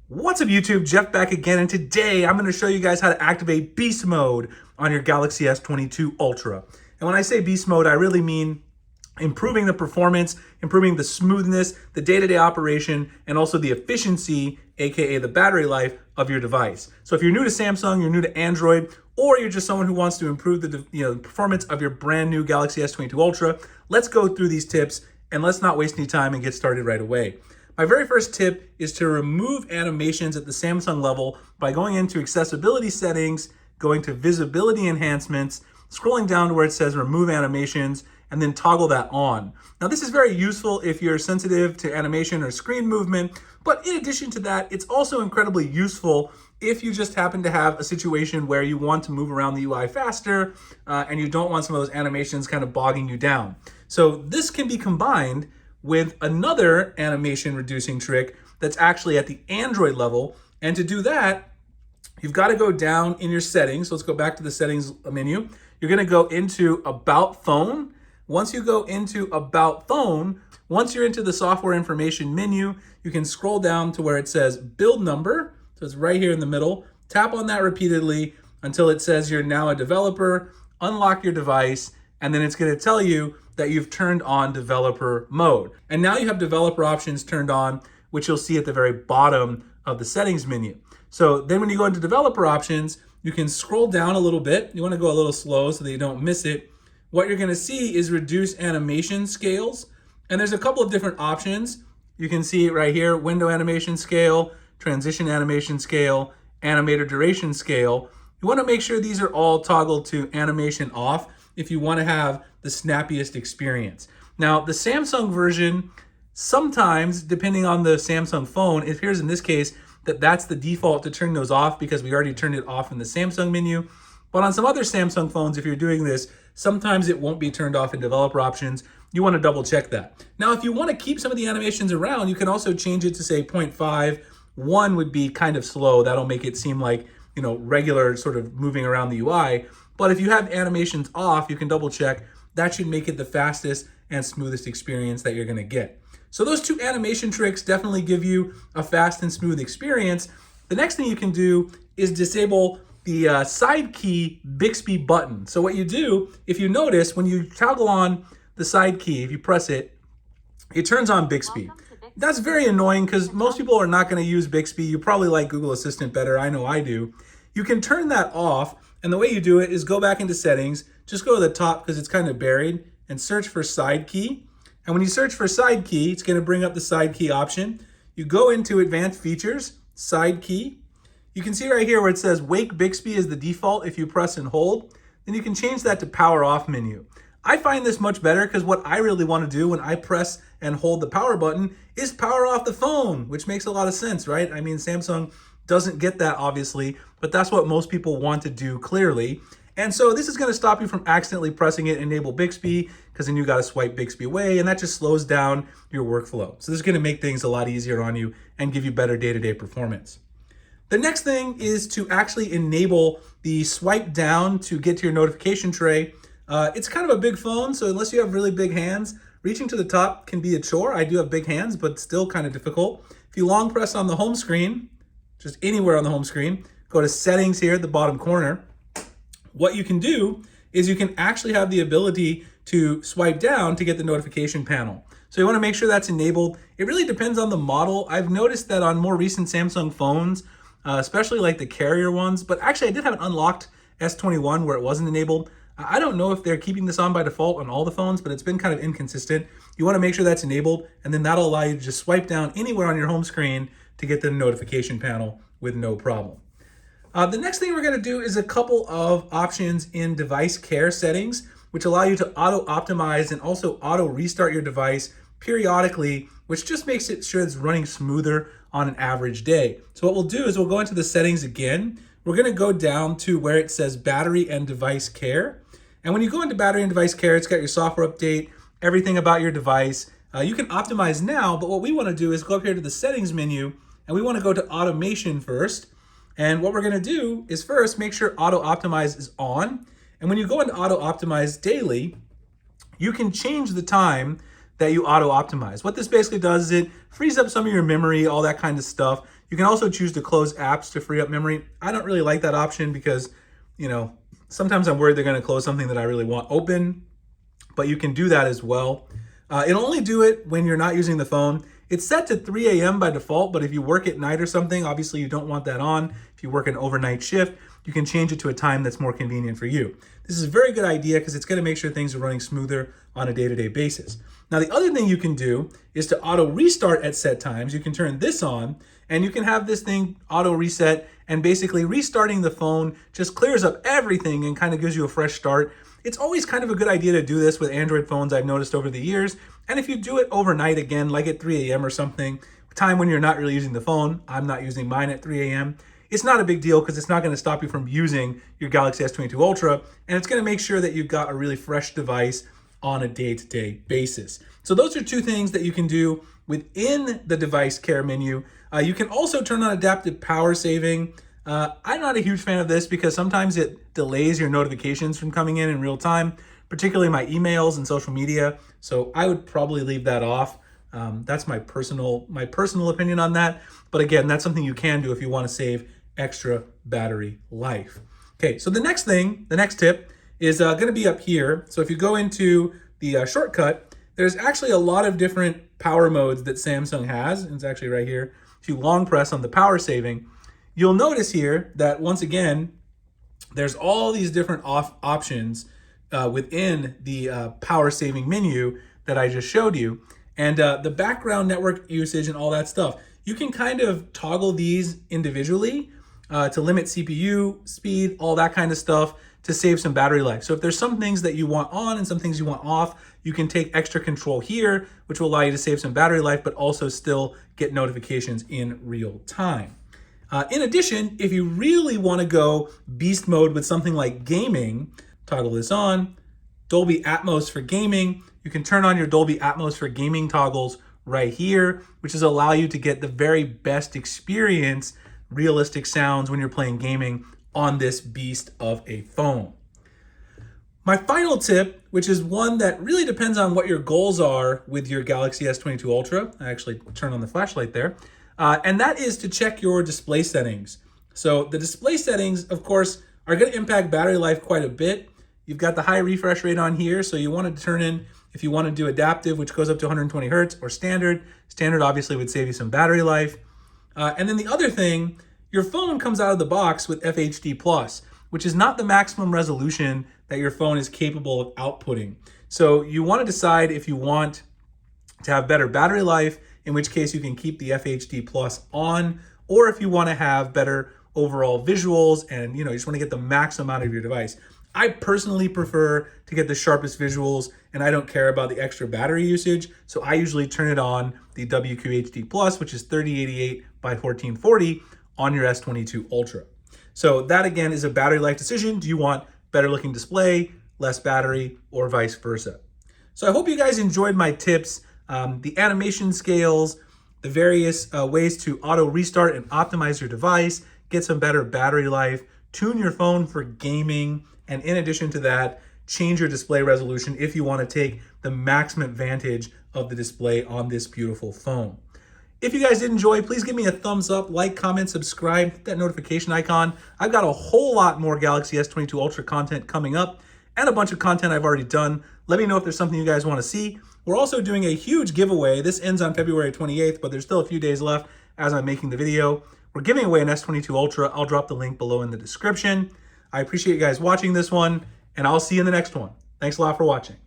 What's up YouTube, Jeff back again, and today I'm going to show you guys how to activate beast mode on your Galaxy S22 Ultra. And when I say beast mode, I really mean improving the performance, improving the smoothness, the day-to-day operation, and also the efficiency, aka the battery life of your device. So if you're new to Samsung, you're new to Android, or you're just someone who wants to improve the performance of your brand new Galaxy S22 Ultra, let's go through these tips and let's not waste any time and get started right away. My very first tip is to remove animations at the Samsung level by going into accessibility settings, going to visibility enhancements, scrolling down to where it says remove animations, and then toggle that on. Now this is very useful if you're sensitive to animation or screen movement, but in addition to that, it's also incredibly useful if you just happen to have a situation where you want to move around the UI faster and you don't want some of those animations kind of bogging you down. So this can be combined with another animation reducing trick that's actually at the Android level. And to do that, you've got to go down in your settings. So let's go back to the settings menu. You're going to go into About Phone. Once you go into About Phone, once you're into the software information menu, you can scroll down to where it says build number. So it's right here in the middle. Tap on that repeatedly until it says you're now a developer, unlock your device, and then it's going to tell you that you've turned on developer mode. And now you have developer options turned on, which you'll see at the very bottom of the settings menu. So then when you go into developer options, you can scroll down a little bit. You want to go a little slow so that you don't miss it. What you're going to see is reduce animation scales. And there's a couple of different options. You can see it right here, window animation scale, transition animation scale, animator duration scale. You want to make sure these are all toggled to animation off if you want to have the snappiest experience. Now, the Samsung version, sometimes, depending on the Samsung phone, it appears in this case that that's the default to turn those off because we already turned it off in the Samsung menu. But on some other Samsung phones, if you're doing this, sometimes it won't be turned off in developer options. You want to double check that. Now, if you want to keep some of the animations around, you can also change it to say 0.5. 1 would be kind of slow. That'll make it seem like, regular sort of moving around the UI. But if you have animations off, you can double check. That should make it the fastest and smoothest experience that you're going to get. So those two animation tricks definitely give you a fast and smooth experience. The next thing you can do is disable the side key Bixby button. So what you do, if you notice, when you toggle on the side key, if you press it, it turns on Bixby. That's very annoying because most people are not going to use Bixby. You probably like Google Assistant better. I know I do. You can turn that off. And the way you do it is go back into settings, just go to the top because it's kind of buried, and search for side key. And when you search for side key, it's going to bring up the side key option. You go into advanced features, side key. You can see right here where it says wake Bixby is the default if you press and hold. Then you can change that to power off menu. I find this much better because what I really want to do when I press and hold the power button is power off the phone, which makes a lot of sense, right? I mean, Samsung doesn't get that obviously, but that's what most people want to do clearly. And so this is going to stop you from accidentally pressing it, enable Bixby, because then you got to swipe Bixby away, and that just slows down your workflow. So this is going to make things a lot easier on you and give you better day-to-day performance. The next thing is to actually enable the swipe down to get to your notification tray. It's kind of a big phone, so unless you have really big hands, reaching to the top can be a chore. I do have big hands, but still kind of difficult. If you long press on the home screen, just anywhere on the home screen, go to settings here at the bottom corner. What you can do is you can actually have the ability to swipe down to get the notification panel. So you want to make sure that's enabled. It really depends on the model. I've noticed that on more recent Samsung phones, especially like the carrier ones, but actually I did have an unlocked S21 where it wasn't enabled. I don't know if they're keeping this on by default on all the phones, but it's been kind of inconsistent. You want to make sure that's enabled, and then that'll allow you to just swipe down anywhere on your home screen to get the notification panel with no problem. The next thing we're going to do is a couple of options in device care settings, which allow you to auto-optimize and also auto-restart your device periodically, which just makes it sure it's running smoother on an average day. So what we'll do is we'll go into the settings again. We're going to go down to where it says battery and device care. And when you go into battery and device care, it's got your software update, everything about your device. You can optimize now, but what we want to do is go up here to the settings menu, and we want to go to automation first. And what we're going to do is first make sure auto optimize is on. And when you go into auto optimize daily, you can change the time that you auto-optimize. What this basically does is it frees up some of your memory, all that kind of stuff. You can also choose to close apps to free up memory. I don't really like that option because, you know, sometimes I'm worried they're going to close something that I really want open, but you can do that as well. It'll only do it when you're not using the phone. It's set to 3 a.m. by default, but if you work at night or something, obviously you don't want that on. If you work an overnight shift, you can change it to a time that's more convenient for you. This is a very good idea because it's going to make sure things are running smoother on a day-to-day basis. Now, the other thing you can do is to auto restart at set times. You can turn this on and you can have this thing auto reset, and basically restarting the phone just clears up everything and kind of gives you a fresh start. It's always kind of a good idea to do this with Android phones, I've noticed over the years. And if you do it overnight again, like at 3 a.m. or something, time when you're not really using the phone, I'm not using mine at 3 a.m., it's not a big deal because it's not going to stop you from using your Galaxy S22 Ultra, and it's going to make sure that you've got a really fresh device on a day-to-day basis. So those are two things that you can do within the device care menu. You can also turn on adaptive power saving. I'm not a huge fan of this because sometimes it delays your notifications from coming in real time, particularly my emails and social media. So I would probably leave that off. That's my personal opinion on that. But again, that's something you can do if you want to save extra battery life. Okay, so the next tip is going to be up here. So if you go into the shortcut, there's actually a lot of different power modes that Samsung has. It's actually right here. If you long press on the power saving, you'll notice here that once again, there's all these different options within the power saving menu that I just showed you. And the background network usage and all that stuff, you can kind of toggle these individually to limit CPU speed, all that kind of stuff, to save some battery life. So if there's some things that you want on and some things you want off, you can take extra control here, which will allow you to save some battery life, but also still get notifications in real time. In addition, if you really want to go beast mode with something like gaming, toggle this on, Dolby Atmos for gaming. You can turn on your Dolby Atmos for gaming toggles right here, which is allow you to get the very best experience, realistic sounds when you're playing gaming on this beast of a phone. My final tip, which is one that really depends on what your goals are with your Galaxy S22 Ultra. I actually turned on the flashlight there. And that is to check your display settings. So the display settings, of course, are going to impact battery life quite a bit. You've got the high refresh rate on here, so you want to turn in, if you want to do adaptive, which goes up to 120 hertz, or standard. Standard obviously would save you some battery life. And then the other thing, your phone comes out of the box with FHD+, which is not the maximum resolution that your phone is capable of outputting. So you want to decide if you want to have better battery life, in which case you can keep the FHD+ on, or if you want to have better overall visuals and you just want to get the maximum out of your device. I personally prefer to get the sharpest visuals, and I don't care about the extra battery usage, so I usually turn it on the WQHD+, which is 3088 by 1440 on your S22 Ultra. So that again is a battery life decision. Do you want better looking display, less battery, or vice versa? So I hope you guys enjoyed my tips, the animation scales, the various ways to auto restart and optimize your device, get some better battery life, tune your phone for gaming, and in addition to that, change your display resolution if you want to take the maximum advantage of the display on this beautiful phone. If you guys did enjoy, please give me a thumbs up, like, comment, subscribe, hit that notification icon. I've got a whole lot more Galaxy S22 Ultra content coming up and a bunch of content I've already done. Let me know if there's something you guys want to see. We're also doing a huge giveaway. This ends on February 28th, but there's still a few days left as I'm making the video. We're giving away an S22 Ultra. I'll drop the link below in the description. I appreciate you guys watching this one, and I'll see you in the next one. Thanks a lot for watching.